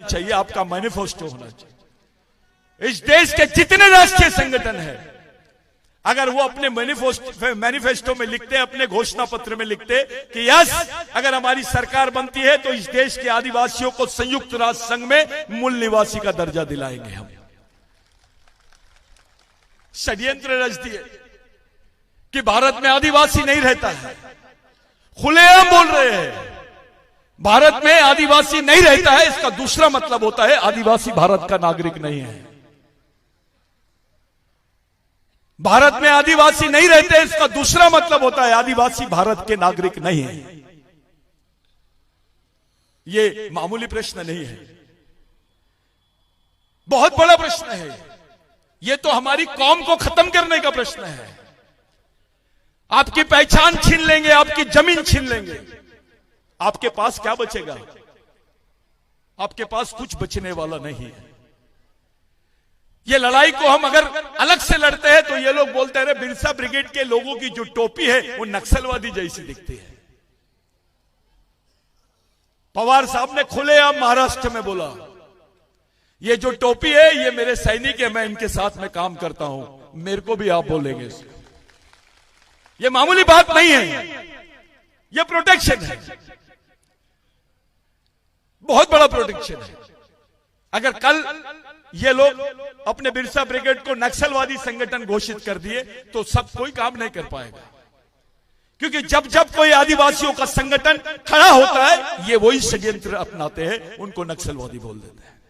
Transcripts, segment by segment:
चाहिए, आपका मैनिफेस्टो होना चाहिए। इस देश के जितने राष्ट्रीय संगठन हैं, अगर वो अपने मैनिफेस्टो में लिखते, अपने घोषणा पत्र में लिखते कि यस, अगर हमारी सरकार बनती है तो इस देश के आदिवासियों को संयुक्त राष्ट्र संघ में मूल निवासी का दर्जा दिलाएंगे हम। षड्यंत्र रच दिए कि भारत में आदिवासी नहीं रहता है, खुलेआम बोल रहे हैं भारत में आदिवासी नहीं रहता है, इसका दूसरा मतलब होता है आदिवासी भारत का नागरिक नहीं है। भारत में आदिवासी नहीं रहते, इसका दूसरा मतलब होता है आदिवासी भारत के नागरिक नहीं है। ये मामूली प्रश्न नहीं है, बहुत बड़ा प्रश्न है। ये तो हमारी कौम को खत्म करने का प्रश्न है। आपकी पहचान छीन लेंगे, आपकी जमीन छीन लेंगे, आपके पास क्या बचेगा? आपके पास कुछ बचने वाला नहीं है। ये लड़ाई को हम अगर अलग से लड़ते हैं तो ये लोग बोलते रहे बिरसा ब्रिगेड के लोगों की जो टोपी है वो नक्सलवादी जैसी दिखती है। पवार साहब ने खुलेआम महाराष्ट्र में बोला, ये जो टोपी है ये मेरे सैनिक है, मैं इनके साथ में काम करता हूं, मेरे को भी आप बोलेंगे। ये मामूली बात नहीं है, ये प्रोटेक्शन है, बहुत बड़ा प्रोटेक्शन है। अगर कल ये लोग अपने बिरसा ब्रिगेड को नक्सलवादी संगठन घोषित कर दिए तो सब कोई काम नहीं कर पाएगा, क्योंकि जब जब कोई आदिवासियों का संगठन खड़ा होता है ये वही षड्यंत्र अपनाते हैं, उनको नक्सलवादी बोल देते हैं।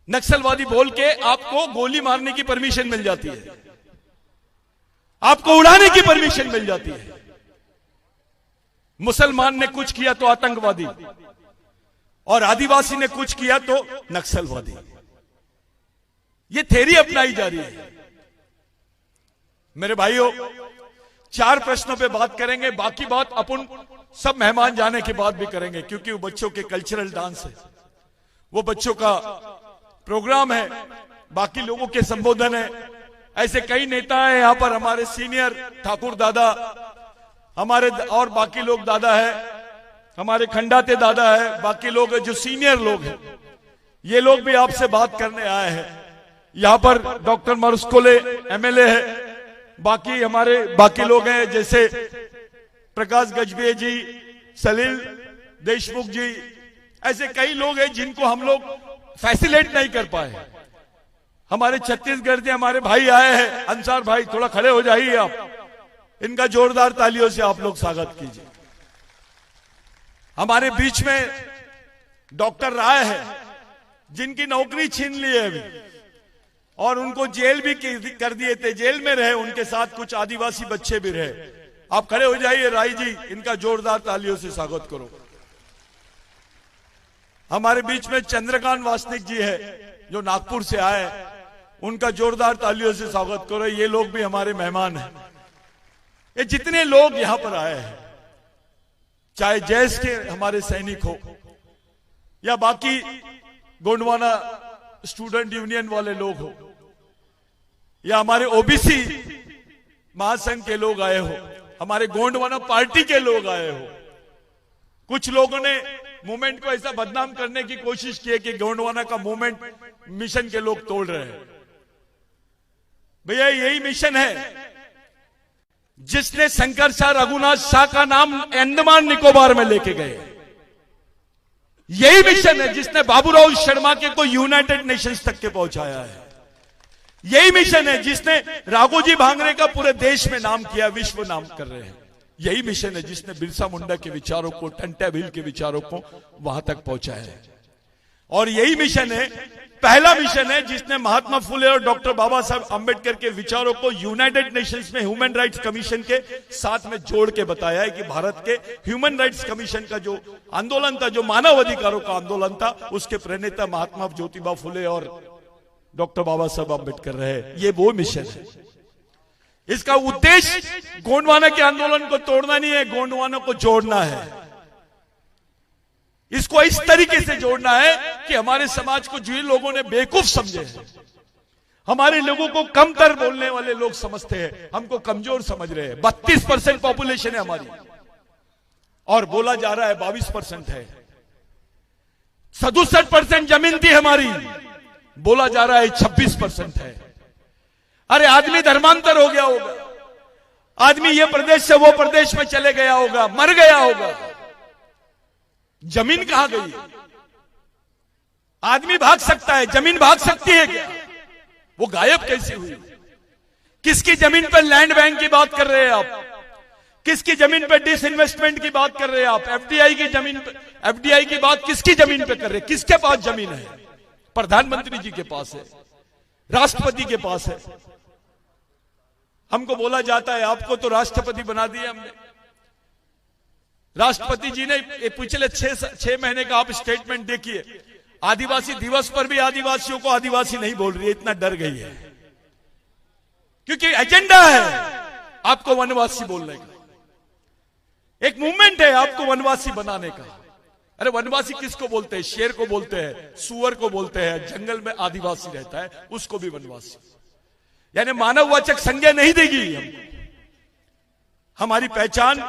नक्सलवादी बोल के आपको गोली मारने की परमिशन मिल जाती है, आपको उड़ाने की परमिशन मिल जाती है। मुसलमान ने कुछ किया तो आतंकवादी, और आदिवासी ने कुछ किया तो नक्सलवादी। ये थ्योरी अपनाई जा रही है। मेरे भाइयों, 4 प्रश्नों पे बात करेंगे, बाकी बात अपन सब मेहमान जाने के बाद भी करेंगे, क्योंकि वो बच्चों के कल्चरल डांस है, वो बच्चों का प्रोग्राम है, बाकी लोगों के संबोधन है। ऐसे कई नेता हैं यहां पर, हमारे सीनियर ठाकुर दादा, हमारे और बाकी लोग दादा है, हमारे खंडाते दादा है, बाकी लोग जो सीनियर लोग हैं, ये लोग भी आपसे बात करने आए हैं। यहां पर डॉक्टर मरुस्कोले एमएलए है, बाकी हमारे बाकी लोग हैं जैसे प्रकाश गजबे जी, सलील देशमुख जी, ऐसे कई लोग हैं जिनको हम लोग फैसिलेट नहीं कर पाए। हमारे छत्तीसगढ़ से हमारे भाई आए हैं, अंसार भाई, थोड़ा खड़े हो जाइए आप, इनका जोरदार तालियों से आप लोग स्वागत कीजिए। हमारे बीच में डॉक्टर राय है, जिनकी नौकरी छीन ली है अभी, और उनको जेल भी कर दिए थे, जेल में रहे, उनके साथ कुछ आदिवासी बच्चे भी रहे। आप खड़े हो जाइए राय जी, इनका जोरदार तालियों से स्वागत करो। हमारे बीच में चंद्रकांत वासनिक जी है जो नागपुर से आए, उनका जोरदार तालियों से स्वागत करो। ये लोग भी हमारे मेहमान हैं। ये जितने लोग यहां पर आए हैं, चाहे जैस के हमारे सैनिक हो या बाकी गोंडवाना स्टूडेंट यूनियन वाले लोग हो, या हमारे ओबीसी महासंघ के लोग आए हो, हमारे गोंडवाना पार्टी के लोग आए हो। कुछ लोगों ने मूवमेंट को ऐसा बदनाम करने की कोशिश की है कि गोंडवाना का मूवमेंट मिशन के लोग तोड़ रहे हैं। भैया यही मिशन है जिसने शंकर शाह रघुनाथ शाह का नाम अंडमान निकोबार में लेके गए। यही मिशन है जिसने बाबूराव शर्मा के को यूनाइटेड नेशंस तक के पहुंचाया है। यही मिशन है जिसने राघोजी भांगरे का पूरे देश में नाम किया, विश्व नाम कर रहे हैं। यही मिशन है जिसने बिरसा मुंडा के विचारों को, टंटा भील के विचारों को वहां तक पहुंचाया है। और यही मिशन है, पहला मिशन है जिसने महात्मा फुले और डॉक्टर बाबा साहब अंबेडकर के विचारों को यूनाइटेड नेशंस में ह्यूमन राइट्स कमीशन के साथ में जोड़ के बताया है कि भारत के ह्यूमन राइट्स कमीशन का जो आंदोलन था, जो मानव अधिकारों का आंदोलन था, उसके प्रणेता महात्मा ज्योतिबा फुले और डॉक्टर बाबा साहब अंबेडकर रहे। ये वो मिशन है। इसका उद्देश्य गोंडवाना के आंदोलन को तोड़ना नहीं है, गोंडवाना को जोड़ना है। इसको इस तरीके से जोड़ना है कि हमारे समाज को जो लोगों ने बेवकूफ समझे हैं, हमारे लोगों को कमतर बोलने वाले लोग समझते हैं, हमको कमजोर समझ रहे हैं। 32% पॉपुलेशन है हमारी और बोला जा रहा है 22% है। 67% जमीन थी हमारी, बोला जा रहा है 26% है। अरे आदमी धर्मांतर हो गया होगा, आदमी ये प्रदेश से वो प्रदेश में चले गया होगा, मर गया होगा, जमीन कहां गई? आदमी भाग सकता है, जमीन भाग सकती है क्या? वो गायब कैसे हुई? किसकी जमीन पर लैंड बैंक की बात कर रहे हैं आप? किसकी जमीन पर डिसइन्वेस्टमेंट की बात कर रहे हैं आप? एफडीआई की जमीन पर, एफडीआई की बात किसकी जमीन पे कर रहे हैं? किसके पास जमीन है? प्रधानमंत्री जी के पास है, राष्ट्रपति के पास है। हमको बोला जाता है आपको तो राष्ट्रपति बना दिया हमने। राष्ट्रपति जी ने पिछले 6 महीने का आप स्टेटमेंट देखिए, आदिवासी दिवस पर भी आदिवासियों को आदिवासी नहीं बोल रही है, इतना डर गई है, क्योंकि एजेंडा है आपको वनवासी बोलने का, एक मूवमेंट है आपको वनवासी बनाने का। अरे वनवासी किसको बोलते हैं? शेर को बोलते हैं, सुअर को बोलते हैं, जंगल में आदिवासी रहता है उसको भी वनवासी, यानी मानववाचक संज्ञा नहीं देगी हमको। हमारी पहचान,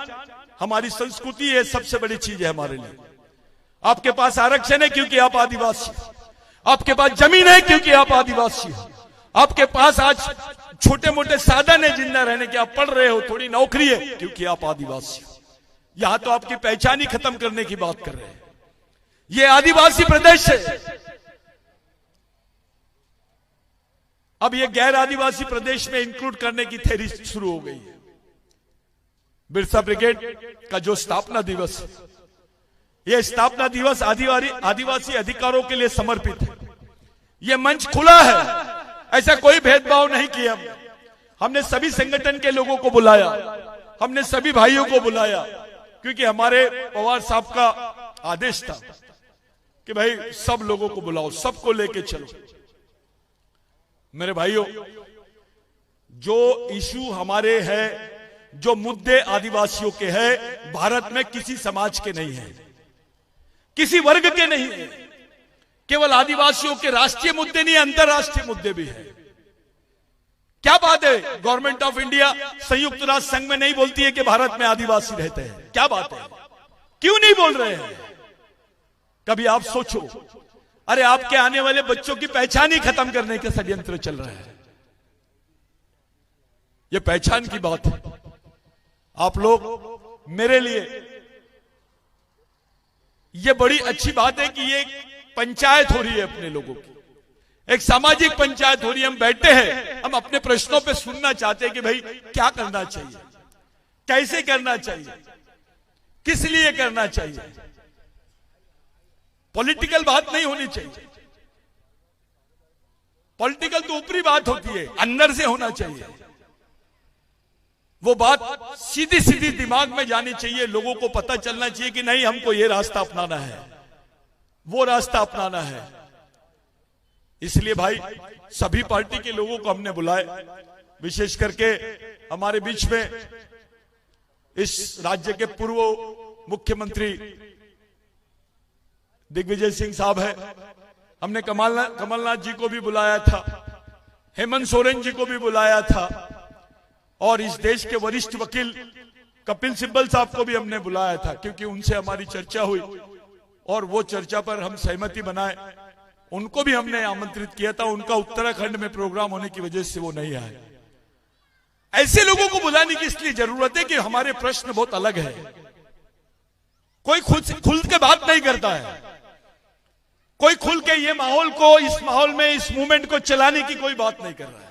हमारी संस्कृति, ये सबसे बड़ी चीज है हमारे लिए। आपके पास आरक्षण है क्योंकि आप आदिवासी, आपके पास जमीन है क्योंकि आप आदिवासी हो, आपके पास आज छोटे मोटे साधन है जिंदा रहने के, आप पढ़ रहे हो, थोड़ी नौकरी है क्योंकि आप आदिवासी हो। यहां तो आपकी पहचान ही खत्म करने की बात कर रहे हैं। ये आदिवासी प्रदेश है, अब ये गैर आदिवासी प्रदेश में इंक्लूड करने की थ्योरी शुरू हो गई है। बिरसा ब्रिगेड का जो स्थापना दिवस है, यह स्थापना दिवस आदिवासी अधिकारों के लिए समर्पित है। यह मंच खुला है, ऐसा कोई भेदभाव नहीं किया। हमने सभी संगठन के लोगों को बुलाया, हमने सभी भाइयों को बुलाया, क्योंकि हमारे पवार साहब का आदेश था कि भाई सब लोगों को बुलाओ, सबको लेके चलो। मेरे भाइयों, जो इशू हमारे हैं, जो मुद्दे आदिवासियों के हैं, भारत में किसी समाज के नहीं है, किसी वर्ग के नहीं है। केवल आदिवासियों के राष्ट्रीय मुद्दे नहीं, अंतरराष्ट्रीय मुद्दे भी है। क्या बात है, गवर्नमेंट ऑफ इंडिया संयुक्त राष्ट्र संघ में नहीं बोलती है कि भारत में आदिवासी रहते हैं? क्या बात है, क्यों नहीं बोल रहे हैं? कभी आप सोचो, अरे आपके आने वाले बच्चों की पहचान ही खत्म करने के षड्यंत्र चल रहे हैं। यह पहचान की बात है। आप लोग, मेरे लिए यह बड़ी अच्छी बात है कि ये पंचायत हो रही है अपने लोगों की, एक सामाजिक पंचायत हो रही है। हम बैठे हैं, हम अपने प्रश्नों पे सुनना चाहते हैं कि भाई क्या करना चाहिए, कैसे करना चाहिए, किस लिए करना चाहिए। पॉलिटिकल बात नहीं होनी चाहिए, पॉलिटिकल तो ऊपरी बात होती है, अंदर से होना चाहिए। वो बात सीधी सीधी दिमाग में जानी चाहिए, लोगों को पता चलना चाहिए कि नहीं, हमको ये रास्ता अपनाना है, वो रास्ता अपनाना है। इसलिए भाई सभी पार्टी के लोगों को हमने बुलाए, विशेष करके हमारे बीच में इस राज्य के पूर्व मुख्यमंत्री दिग्विजय सिंह साहब है, हमने कमलनाथ जी को भी बुलाया था, हेमंत सोरेन जी को भी बुलाया था, और इस देश के वरिष्ठ वकील कपिल सिब्बल साहब को भी हमने बुलाया था, क्योंकि उनसे हमारी चर्चा हुई और वो चर्चा पर हम सहमति बनाए। उनको भी हमने आमंत्रित किया था, उनका उत्तराखंड में प्रोग्राम होने की वजह से वो नहीं आए। ऐसे लोगों को बुलाने की इसलिए जरूरत है कि हमारे प्रश्न बहुत अलग है। कोई खुल के बात नहीं करता है, कोई खुल के ये माहौल को, इस माहौल में इस मूवमेंट को चलाने की कोई बात नहीं कर रहा है,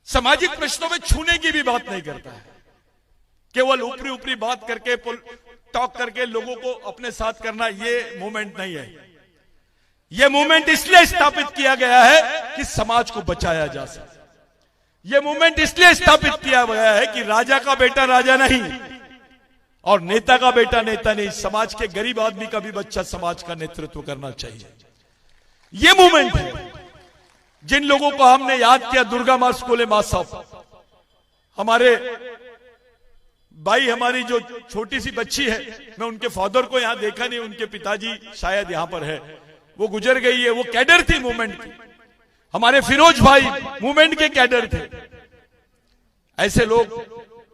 सामाजिक प्रश्नों में छूने की भी बात नहीं करता है। केवल ऊपरी ऊपरी बात करके, टॉक करके लोगों को अपने साथ करना, ये मूवमेंट नहीं है। यह मूवमेंट इसलिए स्थापित किया गया है कि समाज को बचाया जा सके। यह मूवमेंट इसलिए स्थापित किया गया है कि राजा का बेटा राजा नहीं और नेता का बेटा नेता नहीं, समाज के गरीब आदमी का भी बच्चा समाज का नेतृत्व करना चाहिए। यह मूवमेंट है। जिन लोगों को हमने याद किया, दुर्गा मां स्कोले मां साहब, हमारे भाई, हमारी जो छोटी सी बच्ची है, मैं उनके फादर को यहां देखा नहीं, उनके पिताजी शायद यहां पर है, वो गुजर गई है, वो कैडर थी मूवमेंट की। हमारे फिरोज भाई मूवमेंट के कैडर थे। ऐसे लोग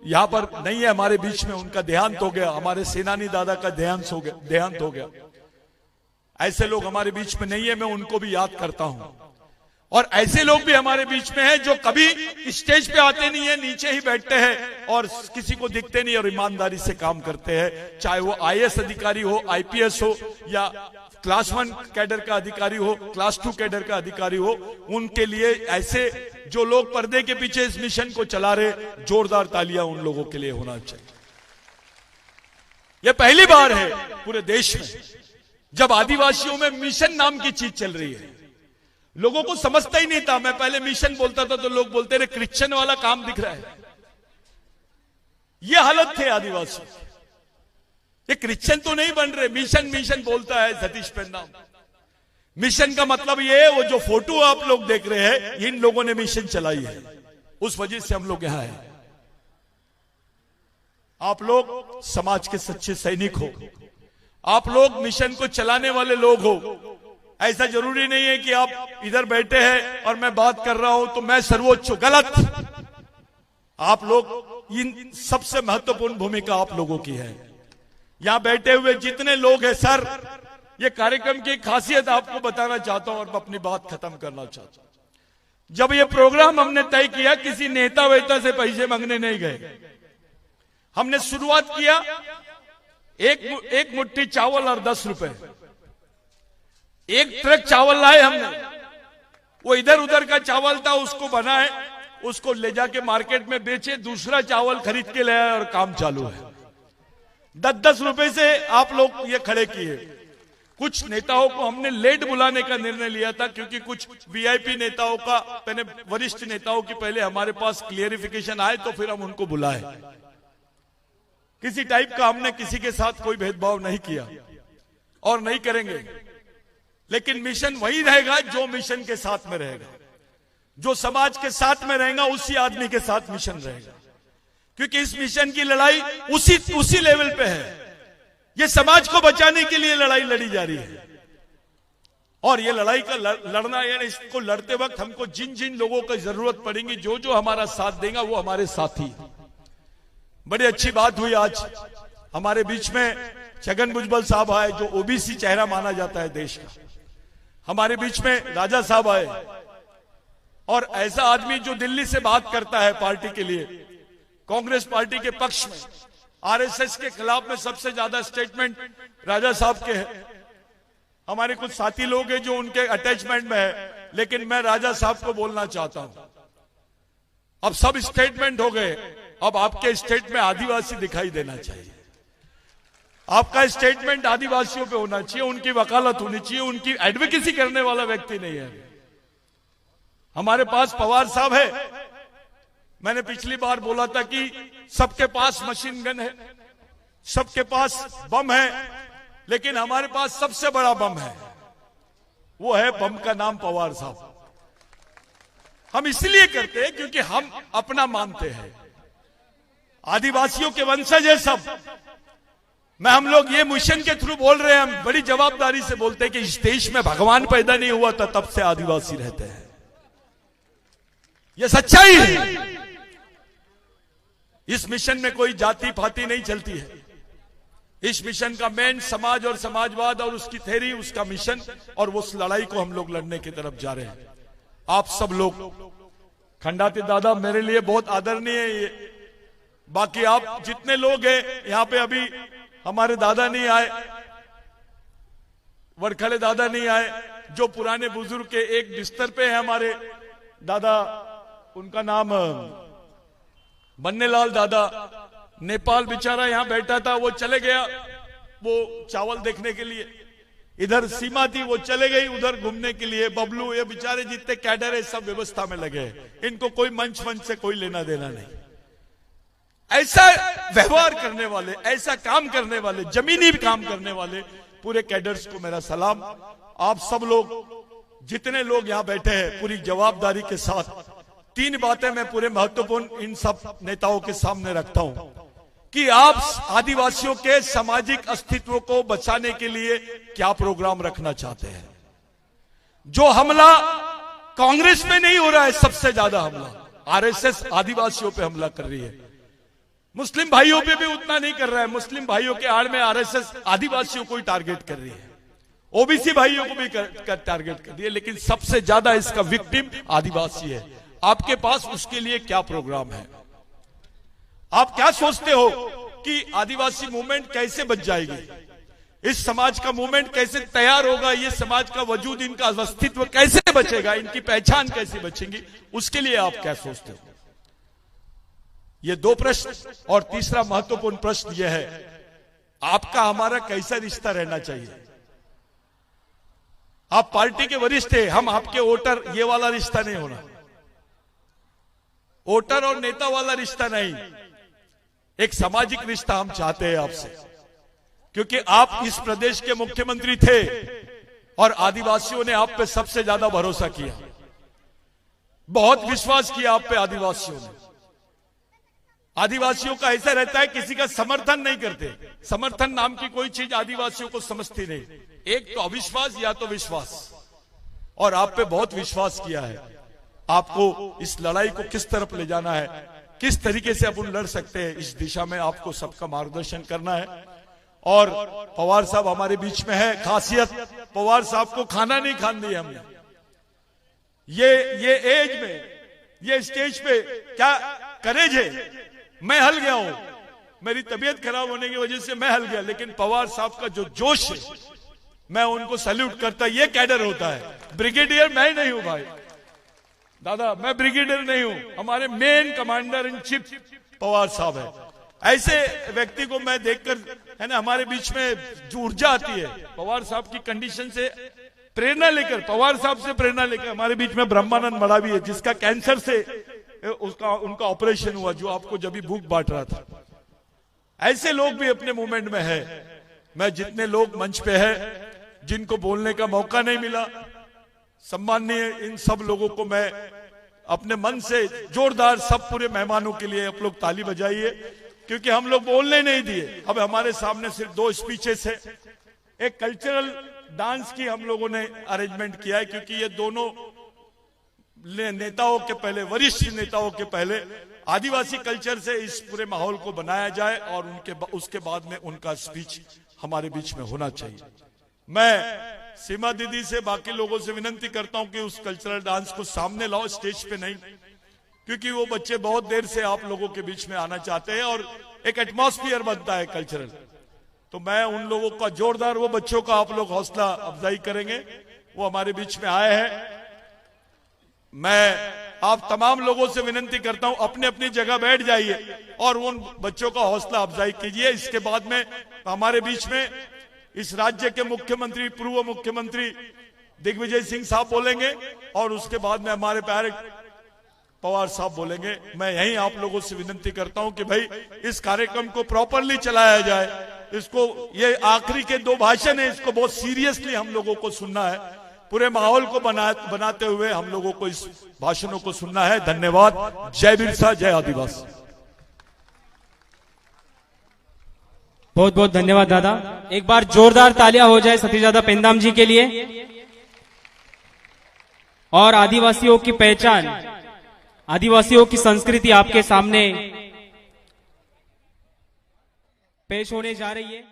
यहां पर नहीं है हमारे बीच में, उनका देहांत हो गया, हमारे सेनानी दादा का देहांत हो गया। ऐसे लोग हमारे बीच में नहीं है, मैं उनको भी याद करता हूं। और ऐसे लोग भी हमारे बीच में हैं जो कभी स्टेज पे आते नहीं है, नीचे ही बैठते हैं और किसी को दिखते नहीं और ईमानदारी से काम करते हैं। चाहे वो आईएएस अधिकारी हो, आईपीएस हो, या क्लास 1 कैडर का अधिकारी हो, क्लास 2 कैडर का अधिकारी हो, उनके लिए ऐसे जो लोग पर्दे के पीछे इस मिशन को चला रहे, जोरदार तालियां उन लोगों के लिए होना चाहिए। यह पहली बार है पूरे देश में जब आदिवासियों में मिशन नाम की चीज चल रही है। लोगों को समझता ही नहीं था। मैं पहले मिशन बोलता था तो लोग बोलते रहे क्रिश्चियन वाला काम दिख रहा है। यह हालत थे आदिवासी। ये क्रिश्चियन तो नहीं बन रहे, मिशन मिशन बोलता है सतीश पेन्नाम। मिशन का मतलब ये है, वो जो फोटो आप लोग देख रहे हैं, इन लोगों ने मिशन चलाई है, उस वजह से हम लोग यहां हैं। आप लोग समाज के सच्चे सैनिक हो, आप लोग मिशन को चलाने वाले लोग हो। ऐसा जरूरी नहीं है कि आप इधर बैठे हैं और मैं बात कर रहा हूं तो मैं सर्वोच्च हूं, गलत। आप लोग, इन सबसे महत्वपूर्ण भूमिका आप लोगों की है। यहां बैठे हुए जितने लोग हैं सर, ये कार्यक्रम की खासियत आपको बताना चाहता हूं और अपनी बात खत्म करना चाहता हूं। जब ये प्रोग्राम हमने तय किया, किसी नेता वेता से पैसे मांगने नहीं गए। हमने शुरुआत किया एक मुट्ठी चावल और 10 रुपए, एक ट्रक चावल लाए हमने। वो इधर उधर का चावल था, उसको बनाए, उसको ले जाके मार्केट में बेचे, दूसरा चावल खरीद के ले आए और काम चालू है। 10-10 रुपए से आप लोग ये खड़े किए। कुछ नेताओं को हमने लेट बुलाने का निर्णय लिया था, क्योंकि कुछ वीआईपी नेताओं का, पहले वरिष्ठ नेताओं की पहले हमारे पास क्लियरिफिकेशन आए तो फिर हम उनको बुलाए। किसी टाइप का हमने किसी के साथ कोई भेदभाव नहीं किया और नहीं करेंगे। लेकिन मिशन वही रहेगा जो मिशन के साथ में रहेगा, जो समाज के साथ में रहेगा, उसी आदमी के साथ मिशन रहेगा। क्योंकि इस मिशन की लड़ाई उसी लेवल पे है। ये समाज को बचाने के लिए लड़ाई लड़ी जा रही है। और ये लड़ाई का लड़ना, यानी इसको लड़ते वक्त हमको जिन जिन लोगों की जरूरत पड़ेगी, जो जो हमारा साथ देगा, वो हमारे साथी। बड़ी अच्छी बात हुई आज हमारे बीच में छगन भुजबल साहब आए, जो ओबीसी चेहरा माना जाता है देश का। हमारे बीच में राजा साहब आए, और ऐसा आदमी जो दिल्ली से बात करता है पार्टी के लिए, कांग्रेस पार्टी के पक्ष में, आरएसएस के खिलाफ में सबसे ज्यादा स्टेटमेंट राजा साहब के हैं। हमारे कुछ साथी लोग हैं जो उनके अटैचमेंट में है, लेकिन मैं राजा साहब को बोलना चाहता हूं, अब सब स्टेटमेंट हो गए, अब आपके स्टेट में आदिवासी दिखाई देना चाहिए। आपका स्टेटमेंट आदिवासियों पे होना चाहिए, उनकी वकालत होनी चाहिए, उनकी एडवोकेसी करने वाला व्यक्ति नहीं है। हमारे पास पवार साहब है। मैंने पिछली बार बोला था कि सबके पास मशीन गन है, सबके पास बम है, लेकिन हमारे पास सबसे बड़ा बम है, वो है बम का नाम पवार साहब। हम इसलिए करते हैं क्योंकि हम अपना मानते हैं, आदिवासियों के वंशज है सब। हम लोग ये मिशन के थ्रू बोल रहे हैं, हम बड़ी जवाबदारी से बोलते हैं कि इस देश में भगवान पैदा नहीं हुआ था तब से आदिवासी रहते हैं। ये सच्चाई है। इस मिशन में कोई जाति पाति नहीं चलती है। इस मिशन का मेन समाज और समाजवाद और उसकी थ्योरी, उसका मिशन, और उस लड़ाई को हम लोग लड़ने की तरफ जा रहे हैं। आप सब लोग, खंडाती दादा मेरे लिए बहुत आदरणीय है ये, बाकी आप जितने लोग हैं यहां पे, अभी हमारे दादा नहीं आए, वरखले दादा नहीं आए, जो पुराने बुजुर्ग के एक बिस्तर पे है हमारे दादा, उनका नाम बन्नेलाल दादा, नेपाल बेचारा यहां बैठा था, वो चले गया वो चावल देखने के लिए। इधर सीमा थी, वो चले गई उधर घूमने के लिए। बबलू, ये बेचारे जितने कैडर है सब व्यवस्था में लगे हैं, इनको कोई मंच से कोई लेना देना नहीं। ऐसा व्यवहार करने वाले, ऐसा काम करने वाले, जमीनी काम करने वाले पूरे कैडर्स को मेरा सलाम। आप सब लोग जितने लोग यहां बैठे हैं, पूरी जवाबदारी के साथ 3 बातें मैं पूरे महत्वपूर्ण इन सब नेताओं के सामने रखता हूं कि आप आदिवासियों के सामाजिक अस्तित्व को बचाने के लिए क्या प्रोग्राम रखना चाहते हैं। जो हमला कांग्रेस में नहीं हो रहा है, सबसे ज्यादा हमला आरएसएस आदिवासियों पे हमला कर रही है। मुस्लिम भाइयों पे भी उतना नहीं कर रहा है। मुस्लिम भाइयों के आड़ में आरएसएस आदिवासियों को ही टारगेट कर रही है। ओबीसी भाइयों को भी टारगेट कर दिया, लेकिन सबसे ज्यादा इसका विक्टिम आदिवासी है। आपके पास उसके लिए क्या प्रोग्राम है? आप क्या सोचते हो कि आदिवासी मूवमेंट कैसे बच जाएगी? इस समाज का मूवमेंट कैसे तैयार होगा? ये समाज का वजूद, इनका अस्तित्व कैसे बचेगा? इनकी पहचान कैसे बचेगी? उसके लिए आप क्या सोचते हो? ये दो प्रश्न। और तीसरा महत्वपूर्ण प्रश्न यह है, आपका हमारा कैसा रिश्ता रहना चाहिए? आप पार्टी के वरिष्ठ हैं, हम आपके वोटर, ये वाला रिश्ता नहीं होना। वोटर और नेता वाला रिश्ता नहीं, एक सामाजिक रिश्ता हम चाहते हैं आपसे, क्योंकि आप इस प्रदेश के मुख्यमंत्री थे और आदिवासियों ने आप पे सबसे ज्यादा भरोसा किया, बहुत विश्वास किया आप पे आदिवासियों ने। आदिवासियों का ऐसा रहता है, किसी का समर्थन नहीं करते। समर्थन नाम की कोई चीज आदिवासियों को समझती नहीं। एक तो अविश्वास या तो विश्वास, और आप पे बहुत विश्वास किया है। आपको इस लड़ाई को किस तरफ ले जाना है, किस तरीके से अपन लड़ सकते हैं, इस दिशा में आपको सबका मार्गदर्शन करना है। और पवार साहब हमारे बीच में है। खासियत, पवार साहब को खाना नहीं खान दिया हमने। ये एज में, ये स्टेज पे क्या करेज है। मैं हल गया हूं, मेरी तबीयत खराब होने की वजह से मैं हल गया, लेकिन पवार साहब का जो जोश है, मैं उनको सैल्यूट करता। ये कैडर होता है। ब्रिगेडियर मैं नहीं हूं भाई दादा, मैं ब्रिगेडियर नहीं हूं। हमारे main commander in chief Pawar साहब है। ऐसे व्यक्ति को मैं देखकर, है ना, हमारे बीच में जो ऊर्जा आती है, पवार साहब की कंडीशन से प्रेरणा लेकर, पवार साहब से प्रेरणा लेकर। हमारे बीच में ब्रह्मानंद मड़ावी है, जिसका कैंसर से उनका ऑपरेशन हुआ, जो आपको जब भी भूख बांट रहा था। ऐसे लोग भी अपने मूवमेंट में है। मैं जितने लोग मंच पे है, जिनको बोलने का मौका नहीं मिला, सम्माननीय इन सब लोगों को मैं अपने मन से जोरदार, सब पूरे मेहमानों के लिए आप लोग ताली बजाइए, क्योंकि हम लोग बोलने नहीं दिए। अब हमारे सामने सिर्फ 2 स्पीचेस है। एक कल्चरल डांस की हम लोगों ने अरेंजमेंट किया है, क्योंकि ये दोनों नेताओं के पहले, वरिष्ठ नेताओं के पहले आदिवासी कल्चर से इस पूरे माहौल को बनाया जाए, और उसके बाद में उनका स्पीच हमारे बीच में होना चाहिए। मैं सीमा दीदी से, बाकी लोगों से विनती करता हूं कि उस कल्चरल डांस को सामने लाओ, स्टेज पे नहीं, क्योंकि वो बच्चे बहुत देर से आप लोगों के बीच में आना चाहते हैं और एक एटमॉस्फेयर बनता है कल्चरल। तो मैं उन लोगों का जोरदार, वो बच्चों का आप लोग हौसला अफजाई करेंगे, वो हमारे बीच में आए हैं। मैं आप तमाम लोगों से विनती करता हूं, अपने अपनी जगह बैठ जाइए और उन बच्चों का हौसला अफजाई कीजिए। इसके बाद में हमारे बीच में इस राज्य के मुख्यमंत्री, पूर्व मुख्यमंत्री दिग्विजय सिंह साहब बोलेंगे, और उसके बाद में हमारे प्यारे पवार साहब बोलेंगे। मैं यहीं आप लोगों से विनती करता हूं कि भाई इस कार्यक्रम को प्रॉपरली चलाया जाए। इसको, ये आखिरी के 2 भाषण है, इसको बहुत सीरियसली हम लोगों को सुनना है। पूरे माहौल को बनाते हुए हम लोगों को इस भाषणों को सुनना है। धन्यवाद। जय बिरसा, जय आदिवासी। बहुत बहुत धन्यवाद दादा। एक बार जोरदार तालियां हो जाए सतीजादा पेंदाम जी के लिए। और आदिवासियों की पहचान, आदिवासियों की संस्कृति आपके सामने पेश होने जा रही है।